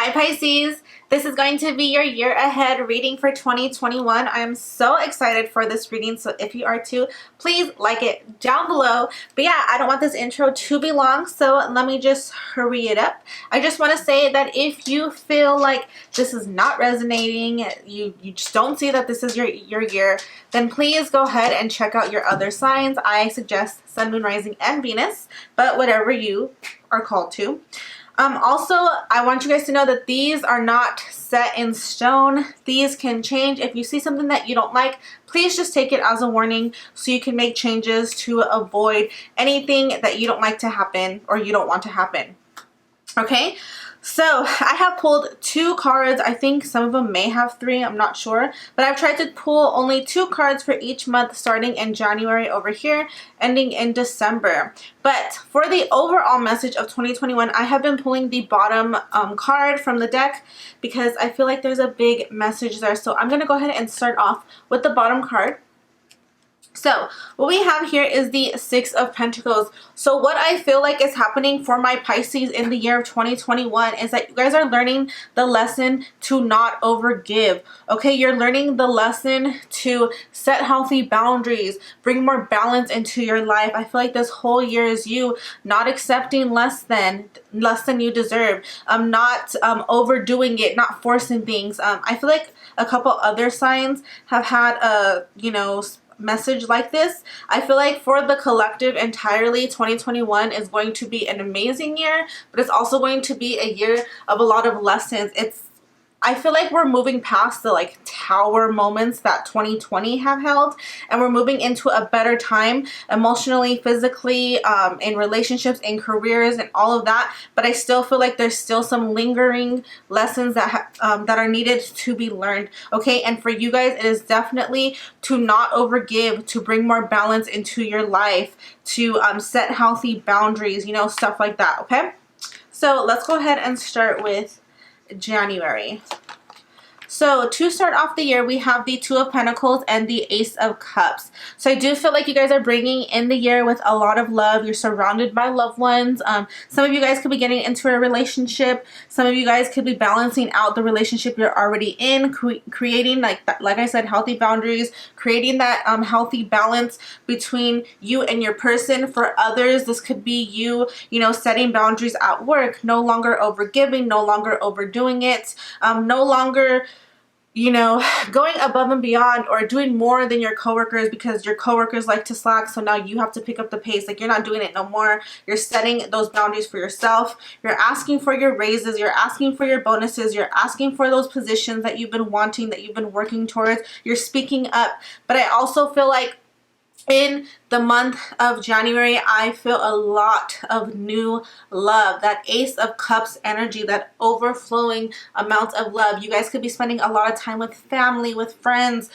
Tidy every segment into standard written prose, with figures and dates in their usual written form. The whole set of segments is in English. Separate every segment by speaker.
Speaker 1: Hi Pisces, this is going to be your year ahead reading for 2021. I am so excited for this reading, so if you are too, please like it down below. But yeah, I don't want this intro to be long, so let me just hurry it up. I just want to say that if you feel like this is not resonating, you just don't see that this is your year, then please go ahead and check out your other signs. I suggest Sun, Moon, Rising, and Venus, but whatever you are called to. Also, I want you guys to know that these are not set in stone. These can change. If you see something that you don't like, please just take it as a warning so you can make changes to avoid anything that you don't like to happen or you don't want to happen. Okay? So I have pulled 2 cards. I think some of them may have 3. I'm not sure. But I've tried to pull only 2 cards for each month, starting in January over here, ending in December. But for the overall message of 2021, I have been pulling the bottom card from the deck because I feel like there's a big message there. So I'm going to go ahead and start off with the bottom card. So what we have here is the 6 of Pentacles. So what I feel like is happening for my Pisces in the year of 2021 is that you guys are learning the lesson to not overgive. Okay, you're learning the lesson to set healthy boundaries, bring more balance into your life. I feel like this whole year is you not accepting less than you deserve, not overdoing it, not forcing things. I feel like a couple other signs have had a, message like this. I feel like for the collective entirely, 2021 is going to be an amazing year, but it's also going to be a year of a lot of lessons. I feel like we're moving past the tower moments that 2020 have held, and we're moving into a better time emotionally, physically, in relationships, in careers, and all of that. But I still feel like there's still some lingering lessons that that are needed to be learned. Okay, and for you guys, it is definitely to not overgive, to bring more balance into your life, to set healthy boundaries, stuff like that. Okay, so let's go ahead and start with January. So to start off the year, we have the 2 of Pentacles and the Ace of Cups. So I do feel like you guys are bringing in the year with a lot of love. You're surrounded by loved ones. Some of you guys could be getting into a relationship. Some of you guys could be balancing out the relationship you're already in, creating, like I said, healthy boundaries, creating that healthy balance between you and your person. For others, this could be you, setting boundaries at work, no longer overgiving, no longer overdoing it, no longer going above and beyond or doing more than your coworkers because your coworkers like to slack, so now you have to pick up the pace. Like, you're not doing it no more. You're setting those boundaries for yourself. You're asking for your raises. You're asking for your bonuses. You're asking for those positions that you've been wanting, that you've been working towards. You're speaking up. But I also feel like in the month of January, I feel a lot of new love. That Ace of Cups energy, that overflowing amount of love. You guys could be spending a lot of time with family, with friends,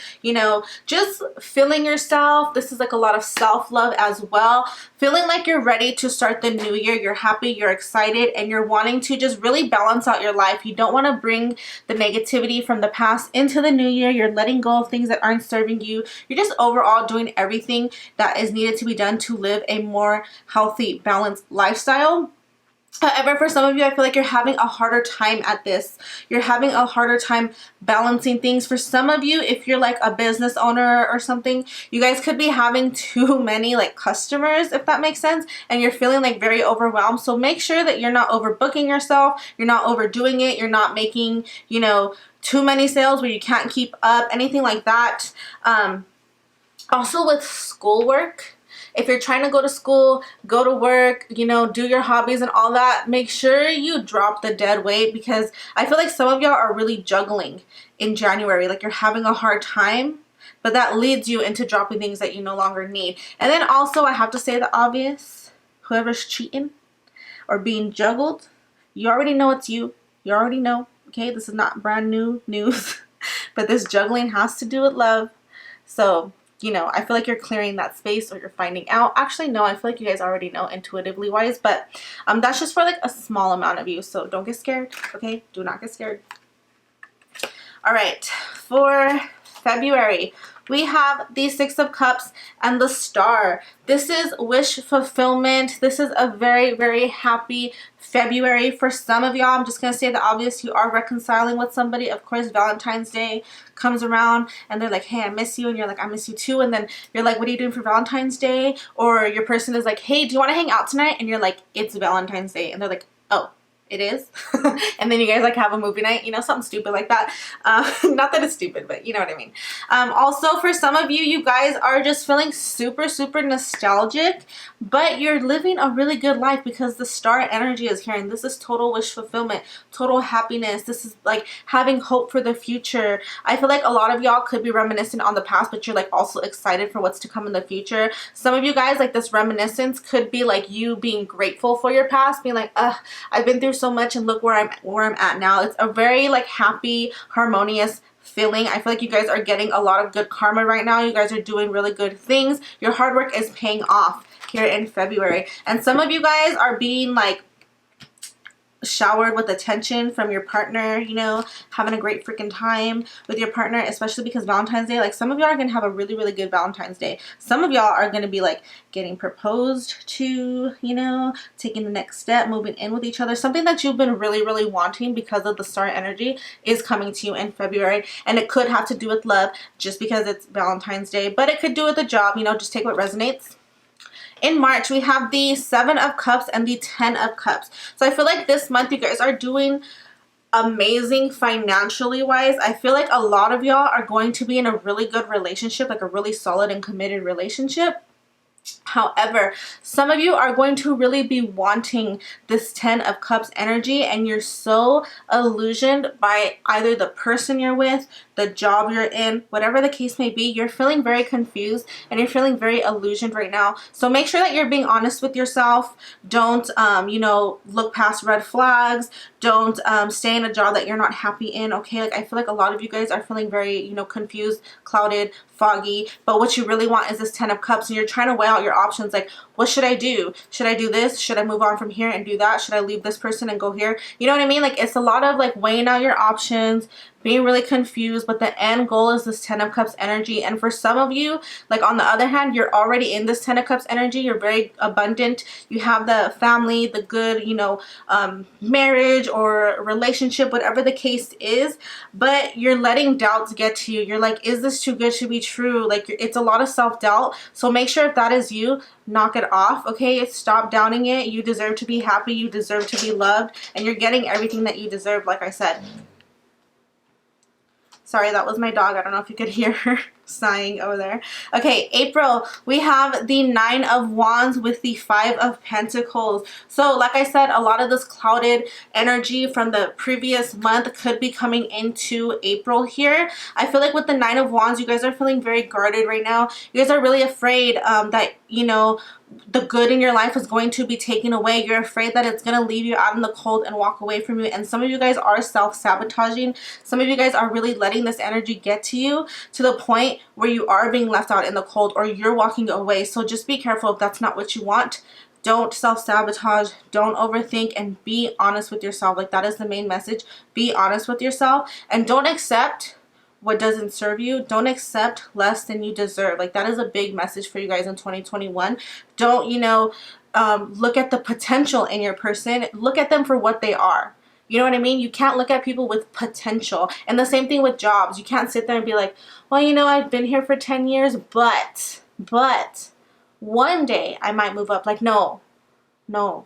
Speaker 1: just feeling yourself. This is like a lot of self-love as well. Feeling like you're ready to start the new year. You're happy, you're excited, and you're wanting to just really balance out your life. You don't want to bring the negativity from the past into the new year. You're letting go of things that aren't serving you. You're just overall doing everything that is needed to be done to live a more healthy, balanced lifestyle. However, for some of you, I feel like you're having a harder time at this. You're having a harder time balancing things. For some of you, if you're like a business owner or something, you guys could be having too many customers, if that makes sense, and you're feeling very overwhelmed. So make sure that you're not overbooking yourself. You're not overdoing it. You're not making, too many sales where you can't keep up, anything like that. Also with schoolwork, if you're trying to go to school, go to work, do your hobbies and all that, make sure you drop the dead weight, because I feel like some of y'all are really juggling in January. Like, you're having a hard time, but that leads you into dropping things that you no longer need. And then also, I have to say the obvious. Whoever's cheating or being juggled, you already know it's you. You already know. Okay, this is not brand new news. But this juggling has to do with love. So I feel like you're clearing that space, or you're finding out. Actually, no, I feel like you guys already know intuitively wise, but that's just for a small amount of you. So don't get scared, okay? Do not get scared. All right, for February, we have the Six of Cups and the Star. This is wish fulfillment. This is a very, very happy February for some of y'all. I'm just going to say the obvious. You are reconciling with somebody. Of course, Valentine's Day comes around and they're like, hey, I miss you. And you're like, I miss you too. And then you're like, what are you doing for Valentine's Day? Or your person is like, hey, do you want to hang out tonight? And you're like, it's Valentine's Day. And they're like, oh, it is. And then you guys like have a movie night, you know, something stupid like that. Not that it's stupid, but you know what I mean. Also, for some of you, you guys are just feeling super, super nostalgic, but you're living a really good life because the Star energy is here. And this is total wish fulfillment, total happiness. This is like having hope for the future. I feel like a lot of y'all could be reminiscent on the past, but you're like also excited for what's to come in the future. Some of you guys, like this reminiscence could be like you being grateful for your past, being like, I've been through so much and look where I'm at now. It's a very like happy, harmonious feeling. I feel like you guys are getting a lot of good karma right now. You guys are doing really good things. Your hard work is paying off here in February. And some of you guys are being like showered with attention from your partner, you know, having a great freaking time with your partner, especially because Valentine's Day, like some of y'all are gonna have a really, really good Valentine's Day. Some of y'all are gonna be like getting proposed to, you know, taking the next step, moving in with each other. Something that you've been really, really wanting because of the Star energy is coming to you in February. And it could have to do with love just because it's Valentine's Day, but it could do with a job, you know, just take what resonates. In March, we have the Seven of Cups and the Ten of Cups. So I feel like this month you guys are doing amazing financially wise. I feel like a lot of y'all are going to be in a really good relationship, like a really solid and committed relationship. However, some of you are going to really be wanting this Ten of Cups energy, and you're so illusioned by either the person you're with, the job you're in, whatever the case may be. You're feeling very confused and you're feeling very illusioned right now. So make sure that you're being honest with yourself. Don't, you know, look past red flags. Don't stay in a job that you're not happy in, okay? Like, I feel like a lot of you guys are feeling very, you know, confused, clouded, foggy. But what you really want is this Ten of Cups, and you're trying to weigh out your options. Like, what should I do? Should I do this? Should I move on from here and do that? Should I leave this person and go here? You know what I mean? Like, it's a lot of like weighing out your options, being really confused, but the end goal is this Ten of Cups energy. And for some of you, like on the other hand, you're already in this Ten of Cups energy. You're very abundant. You have the family, the good, you know, marriage or relationship, whatever the case is, but you're letting doubts get to you. You're like, is this too good to be true? Like, it's a lot of self-doubt. So make sure if that is you, knock it off, okay? Stop doubting it. You deserve to be happy. You deserve to be loved, and you're getting everything that you deserve, like I said. Sorry, that was my dog. I don't know if you could hear her sighing over there. Okay, April, we have the Nine of Wands with the Five of Pentacles. So like I said, a lot of this clouded energy from the previous month could be coming into April here. I feel like with the Nine of Wands, you guys are feeling very guarded right now. You guys are really afraid that, you know, the good in your life is going to be taken away. You're afraid that it's going to leave you out in the cold and walk away from you. And some of you guys are self-sabotaging. Some of you guys are really letting this energy get to you to the point where you are being left out in the cold or you're walking away. So just be careful if that's not what you want. Don't self-sabotage. Don't overthink, and be honest with yourself. Like, that is the main message. Be honest with yourself, and don't accept what doesn't serve you. Don't accept less than you deserve. Like, that is a big message for you guys in 2021. Don't, you know, look at the potential in your person. Look at them for what they are. You know what I mean? You can't look at people with potential. And the same thing with jobs. You can't sit there and be like, well, you know, I've been here for 10 years, but one day I might move up. Like, no.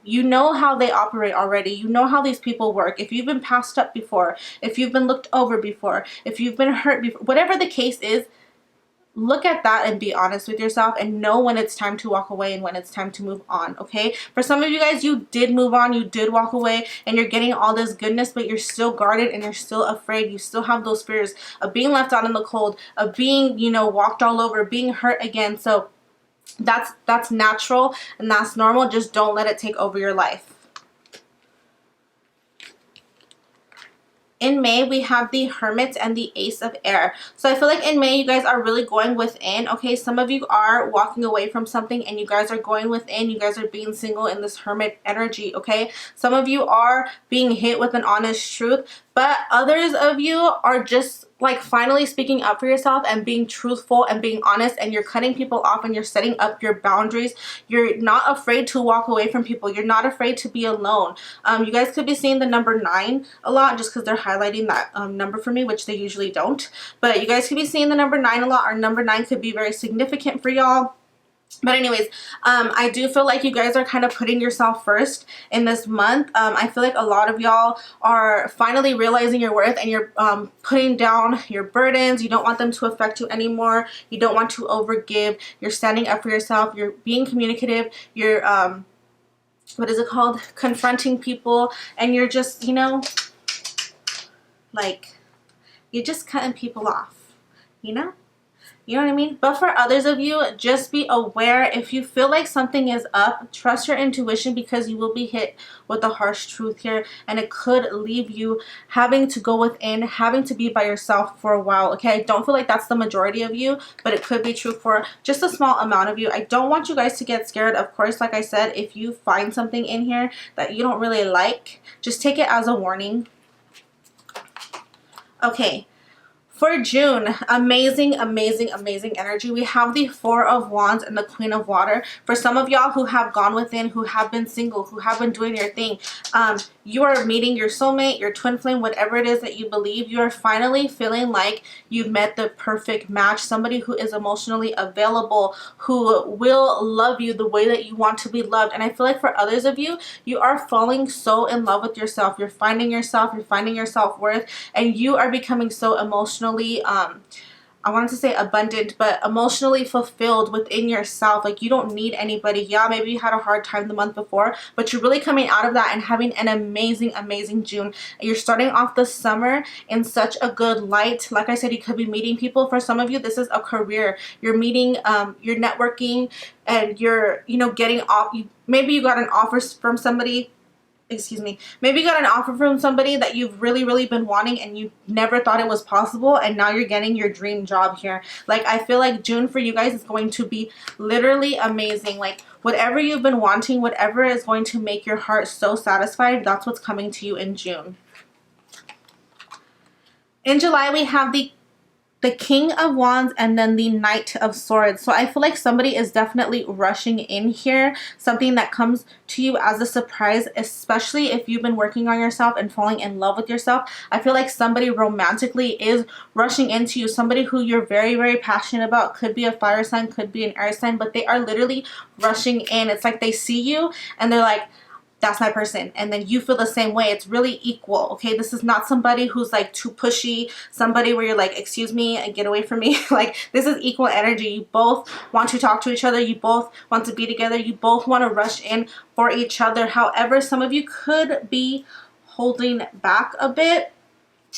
Speaker 1: You know how they operate already. You know how these people work. If you've been passed up before, if you've been looked over before, if you've been hurt before, whatever the case is, look at that and be honest with yourself and know when it's time to walk away and when it's time to move on, okay? For some of you guys, you did move on, you did walk away, and you're getting all this goodness, but you're still guarded and you're still afraid. You still have those fears of being left out in the cold, of being, you know, walked all over, being hurt again. So that's natural and that's normal. Just don't let it take over your life. In May, we have the Hermit and the Ace of Air. So I feel like in May, you guys are really going within. Okay, some of you are walking away from something and you guys are going within. You guys are being single in this Hermit energy, okay? Some of you are being hit with an honest truth, but others of you are just like finally speaking up for yourself and being truthful and being honest, and you're cutting people off and you're setting up your boundaries. You're not afraid to walk away from people. You're not afraid to be alone. You guys could be seeing the number 9 a lot just because they're highlighting that number for me, which they usually don't. But you guys could be seeing the number 9 a lot, or number 9 could be very significant for y'all. But anyways, I do feel like you guys are kind of putting yourself first in this month. I feel like a lot of y'all are finally realizing your worth, and you're putting down your burdens. You don't want them to affect you anymore. You don't want to overgive. You're standing up for yourself. You're being communicative. You're, what is it called? Confronting people. And you're just, you know, like, you're just cutting people off, you know? You know what I mean? But for others of you, just be aware. If you feel like something is up, trust your intuition, because you will be hit with the harsh truth here, and it could leave you having to go within, having to be by yourself for a while, okay? I don't feel like that's the majority of you, but it could be true for just a small amount of you. I don't want you guys to get scared. Of course, like I said, if you find something in here that you don't really like, just take it as a warning. Okay. For June, amazing, amazing, amazing energy. We have the 4 of Wands and the Queen of Water. For some of y'all who have gone within, who have been single, who have been doing your thing, you are meeting your soulmate, your twin flame, whatever it is that you believe. You are finally feeling like you've met the perfect match. Somebody who is emotionally available, who will love you the way that you want to be loved. And I feel like for others of you, you are falling so in love with yourself. You're finding yourself, you're finding your self-worth, and you are becoming so emotionally I wanted to say abundant, but emotionally fulfilled within yourself. Like, you don't need anybody. Yeah, maybe you had a hard time the month before, but you're really coming out of that and having an amazing, amazing June. You're starting off the summer in such a good light. Like I said, you could be meeting people. For some of you, this is a career. You're meeting, you're networking, and you're, you know, getting off. Maybe you got an offer from somebody. Excuse me, maybe you got an offer from somebody that you've really been wanting, and you never thought it was possible, and now you're getting your dream job here. Like, I feel like June for you guys is going to be literally amazing. Like, whatever you've been wanting, whatever is going to make your heart so satisfied, that's what's coming to you in June. In July, we have the King of Wands and then the Knight of Swords. So I feel like somebody is definitely rushing in here. Something that comes to you as a surprise, especially if you've been working on yourself and falling in love with yourself. I feel like somebody romantically is rushing into you. Somebody who you're very passionate about. Could be a fire sign, could be an air sign, but they are literally rushing in. It's like they see you and they're like, that's my person, and then you feel the same way. It's really equal, okay? This is not somebody who's like too pushy, somebody where you're like, excuse me, and get away from me. Like, this is equal energy. You both want to talk to each other, you both want to be together, you both want to rush in for each other. However, some of you could be holding back a bit.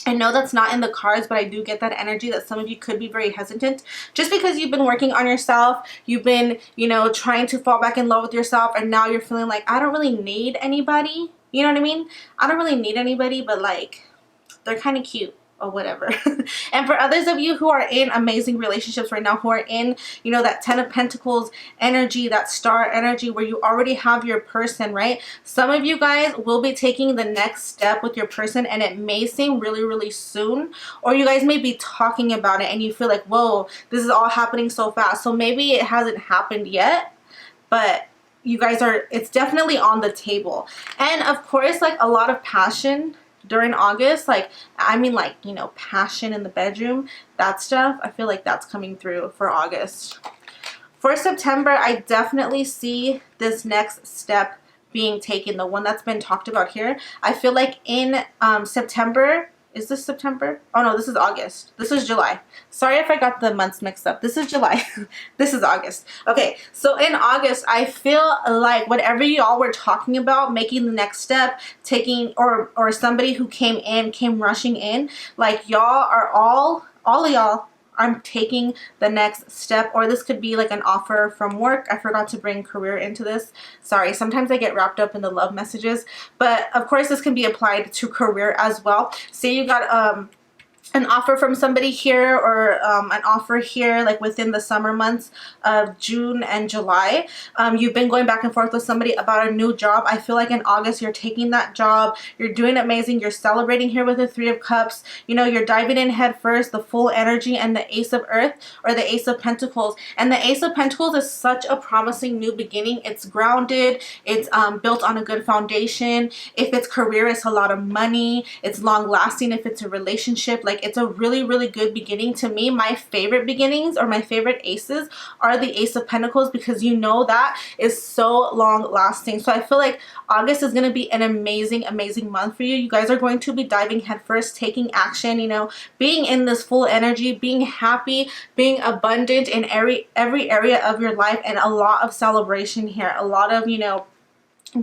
Speaker 1: I know that's not in the cards, but I do get that energy that some of you could be very hesitant just because you've been working on yourself. You've been, you know, trying to fall back in love with yourself, and now you're feeling like, I don't really need anybody. You know what I mean? I don't really need anybody, but like, they're kind of cute or whatever. And for others of you who are in amazing relationships right now, who are in, you know, that 10 of Pentacles energy, that star energy where you already have your person, right? Some of you guys will be taking the next step with your person, and it may seem really soon, or you guys may be talking about it and you feel like, whoa, this is all happening so fast. So maybe it hasn't happened yet, but you guys are, it's definitely on the table. And of course, like, a lot of passion during August, like, I mean, like, you know, passion in the bedroom, that stuff, I feel like that's coming through for August. For September, I definitely see this next step being taken, the one that's been talked about here. I feel like in September, is this September? Oh no, this is August. This is July. Sorry if I got the months mixed up. This is July. This is August. Okay, so in August, I feel like whatever y'all were talking about, making the next step, taking, or somebody who came rushing in, like, y'all are all of y'all are taking the next step. Or this could be like an offer from work. I forgot to bring career into this. Sorry, sometimes I get wrapped up in the love messages, but of course this can be applied to career as well. Say you got an offer from somebody here, or an offer here like within the summer months of June and July. You've been going back and forth with somebody about a new job. I feel like in August you're taking that job, you're doing amazing, you're celebrating here with the Three of Cups. You know, you're diving in head first, the full energy, and the Ace of Earth or the Ace of Pentacles. And the Ace of Pentacles is such a promising new beginning. It's grounded, it's built on a good foundation. If it's career, it's a lot of money, it's long lasting. If it's a relationship, like, it's a really, really good beginning. To me, my favorite beginnings or my favorite aces are the Ace of Pentacles, because you know that is so long lasting. So I feel like August is going to be an amazing, amazing month for you. You guys are going to be diving headfirst, taking action, you know, being in this full energy, being happy, being abundant in every area of your life, and a lot of celebration here. A lot of, you know,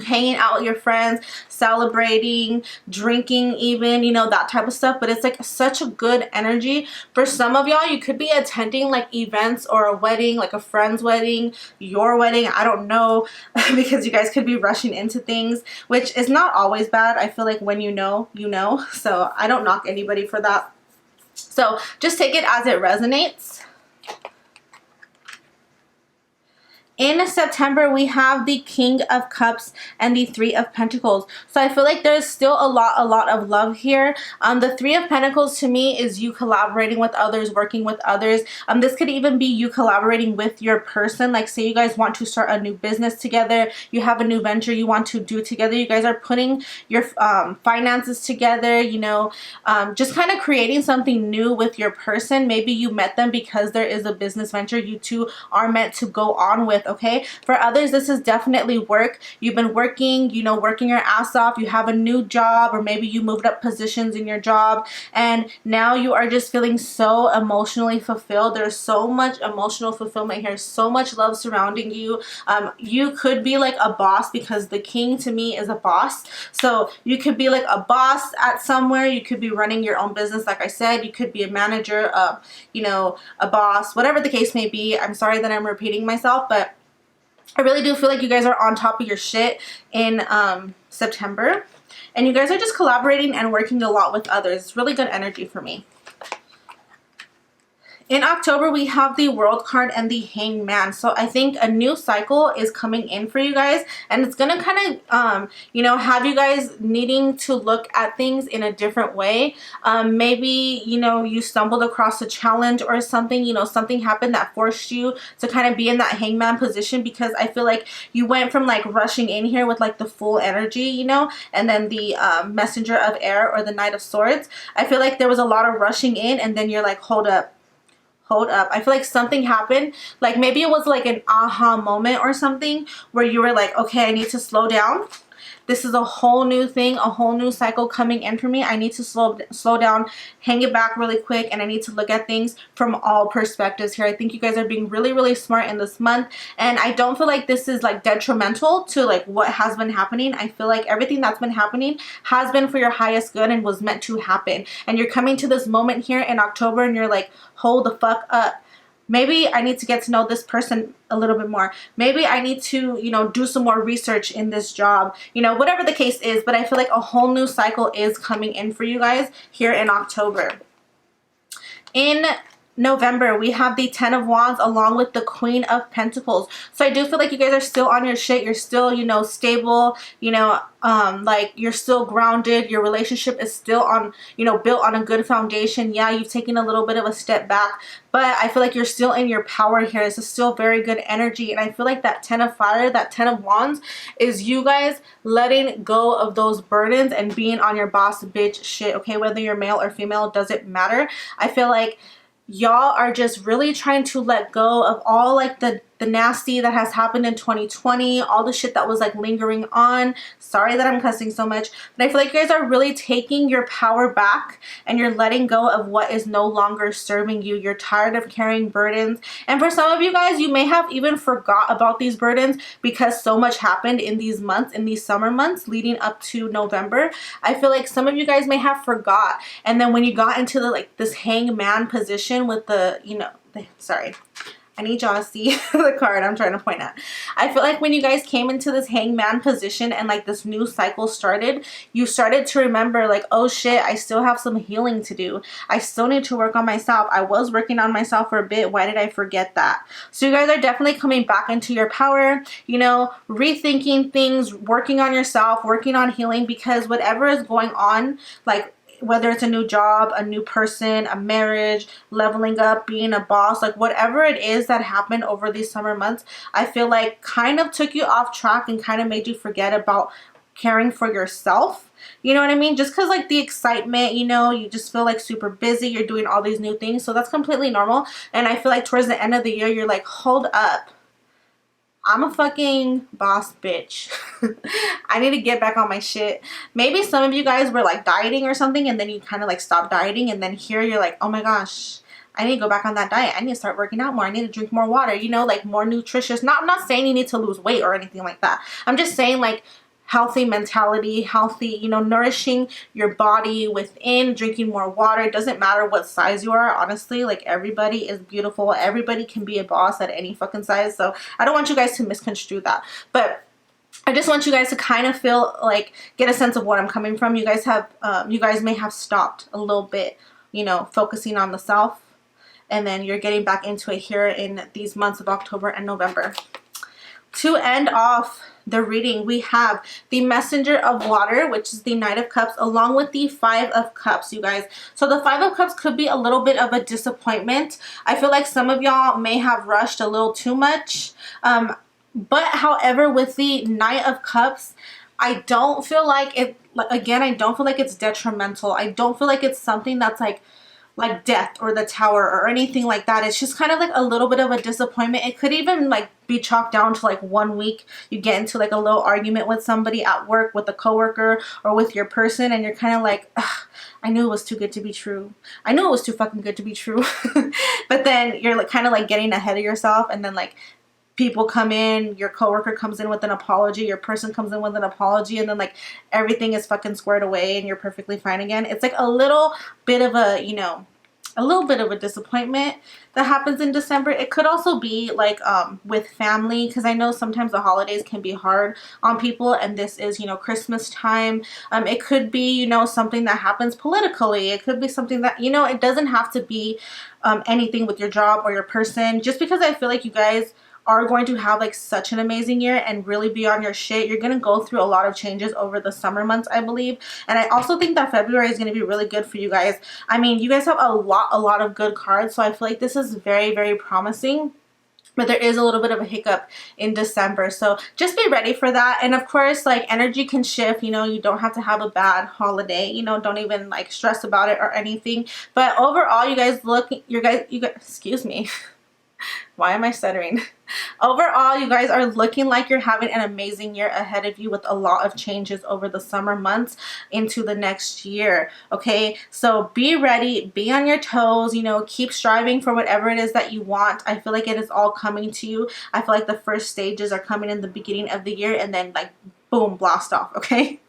Speaker 1: hanging out with your friends, celebrating, drinking even, you know, that type of stuff. But it's like such a good energy. For some of y'all, you could be attending like events or a wedding, like a friend's wedding, your wedding, I don't know, because you guys could be rushing into things, which is not always bad. I feel like when you know, you know. So I don't knock anybody for that. So just take it as it resonates. In September, we have the King of Cups and the Three of Pentacles. So I feel like there's still a lot of love here. The Three of Pentacles to me is you collaborating with others, working with others. This could even be you collaborating with your person. Like, say you guys want to start a new business together, you have a new venture you want to do together. You guys are putting your finances together, you know, just kind of creating something new with your person. Maybe you met them because there is a business venture you two are meant to go on with. Okay, for others, this is definitely work. You've been working, you know, working your ass off. You have a new job, or maybe you moved up positions in your job, and now you are just feeling so emotionally fulfilled. There's so much emotional fulfillment here, so much love surrounding you. You could be like a boss, because the King to me is a boss. So you could be like a boss at somewhere. You could be running your own business, like I said. You could be a manager, you know, a boss, whatever the case may be. I'm sorry that I'm repeating myself, but I really do feel like you guys are on top of your shit in September. And you guys are just collaborating and working a lot with others. It's really good energy for me. In October, we have the World card and the Hanged Man. So I think a new cycle is coming in for you guys. And it's going to kind of, you know, have you guys needing to look at things in a different way. Maybe, you know, you stumbled across a challenge or something. You know, something happened that forced you to kind of be in that hangman position. Because I feel like you went from like rushing in here with like the full energy, you know, and then the Messenger of Air or the Knight of Swords. I feel like there was a lot of rushing in, and then you're like, hold up. Hold up. I feel like something happened. Like maybe it was like an aha moment or something where you were like, okay, I need to slow down. This is a whole new thing, a whole new cycle coming in for me. I need to slow down, hang it back really quick, and I need to look at things from all perspectives here. I think you guys are being really, really smart in this month, and I don't feel like this is like detrimental to like what has been happening. I feel like everything that's been happening has been for your highest good and was meant to happen. And you're coming to this moment here in October, and you're like, hold the fuck up. Maybe I need to get to know this person a little bit more. Maybe I need to, you know, do some more research in this job. You know, whatever the case is. But I feel like a whole new cycle is coming in for you guys here in October. In November, we have the Ten of Wands along with the Queen of Pentacles. So I do feel like you guys are still on your shit. You're still, you know, stable, you know, like you're still grounded. Your relationship is still on, you know, built on a good foundation. Yeah, you've taken a little bit of a step back, but I feel like you're still in your power here. This is still very good energy. And I feel like that Ten of Fire, that Ten of Wands is you guys letting go of those burdens and being on your boss bitch shit. Okay, whether you're male or female, doesn't matter. I feel like y'all are just really trying to let go of all like the nasty that has happened in 2020, all the shit that was like lingering on. Sorry that I'm cussing so much, but I feel like you guys are really taking your power back and you're letting go of what is no longer serving you. You're tired of carrying burdens. And for some of you guys, you may have even forgot about these burdens because so much happened in these months, in these summer months leading up to November. I feel like some of you guys may have forgot. And then when you got into the like this hangman position with the, you know, sorry, I need y'all to see the card I'm trying to point at. I feel like when you guys came into this hangman position and like this new cycle started, you started to remember like, oh shit, I still have some healing to do. I still need to work on myself. I was working on myself for a bit. Why did I forget that? So you guys are definitely coming back into your power, you know, rethinking things, working on yourself, working on healing, because whatever is going on, like whether it's a new job, a new person, a marriage, leveling up, being a boss, like whatever it is that happened over these summer months, I feel like kind of took you off track and kind of made you forget about caring for yourself. You know what I mean? Just because like the excitement, you know, you just feel like super busy, you're doing all these new things. So that's completely normal. And I feel like towards the end of the year, you're like, hold up. I'm a fucking boss bitch. I need to get back on my shit. Maybe some of you guys were like dieting or something and then you kind of like stopped dieting, and then here you're like, oh my gosh, I need to go back on that diet. I need to start working out more. I need to drink more water, you know, like more nutritious. I'm not saying you need to lose weight or anything like that. I'm just saying like healthy mentality, healthy, you know, nourishing your body within, drinking more water. It doesn't matter what size you are, honestly. Like everybody is beautiful. Everybody can be a boss at any fucking size. So I don't want you guys to misconstrue that. But I just want you guys to kind of feel like, get a sense of what I'm coming from. You guys have, you guys may have stopped a little bit, you know, focusing on the self. And then you're getting back into it here in these months of October and November. To end off the reading, we have the Messenger of Water, which is the Knight of Cups, along with the Five of Cups, you guys. So the Five of Cups could be a little bit of a disappointment. I feel like some of y'all may have rushed a little too much. But however, with the Knight of Cups, I don't feel like it, again, I don't feel like it's detrimental. I don't feel like it's something that's like death or the Tower or anything like that. It's just kind of like a little bit of a disappointment. It could even like be chalked down to like 1 week. You get into like a little argument with somebody at work, with a coworker, or with your person, and you're kind of like, ugh, I knew it was too good to be true. I knew it was too fucking good to be true. But then you're like kind of like getting ahead of yourself, and then like people come in, your coworker comes in with an apology, your person comes in with an apology, and then like everything is fucking squared away and you're perfectly fine again. It's like a little bit of a, you know, a little bit of a disappointment that happens in December. It could also be like with family, because I know sometimes the holidays can be hard on people, and this is, you know, Christmas time. It could be, you know, something that happens politically. It could be something that, you know, it doesn't have to be anything with your job or your person. Just because I feel like you guys are going to have like such an amazing year and really be on your shit. You're going to go through a lot of changes over the summer months, I believe. And I also think that February is going to be really good for you guys. I mean, you guys have a lot of good cards. So I feel like this is very, very promising. But there is a little bit of a hiccup in December. So just be ready for that. And of course, like energy can shift. You know, you don't have to have a bad holiday. You know, don't even like stress about it or anything. But overall, you guys, excuse me. Why am I stuttering? Overall, you guys are looking like you're having an amazing year ahead of you, with a lot of changes over the summer months into the next year. Okay, so be ready, be on your toes, you know, keep striving for whatever it is that you want. I feel like it is all coming to you. I feel like the first stages are coming in the beginning of the year, and then like boom, blast off. Okay.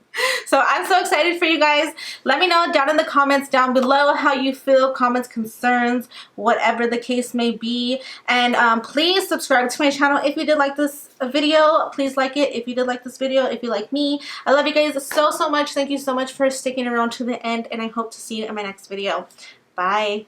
Speaker 1: So I'm so excited for you guys. Let me know down in the comments down below how you feel, comments, concerns, whatever the case may be. And please subscribe to my channel if you did like this video. Please like it if you did like this video, if you like me. I love you guys so much. Thank you so much for sticking around to the end, and I hope to see you in my next video. Bye.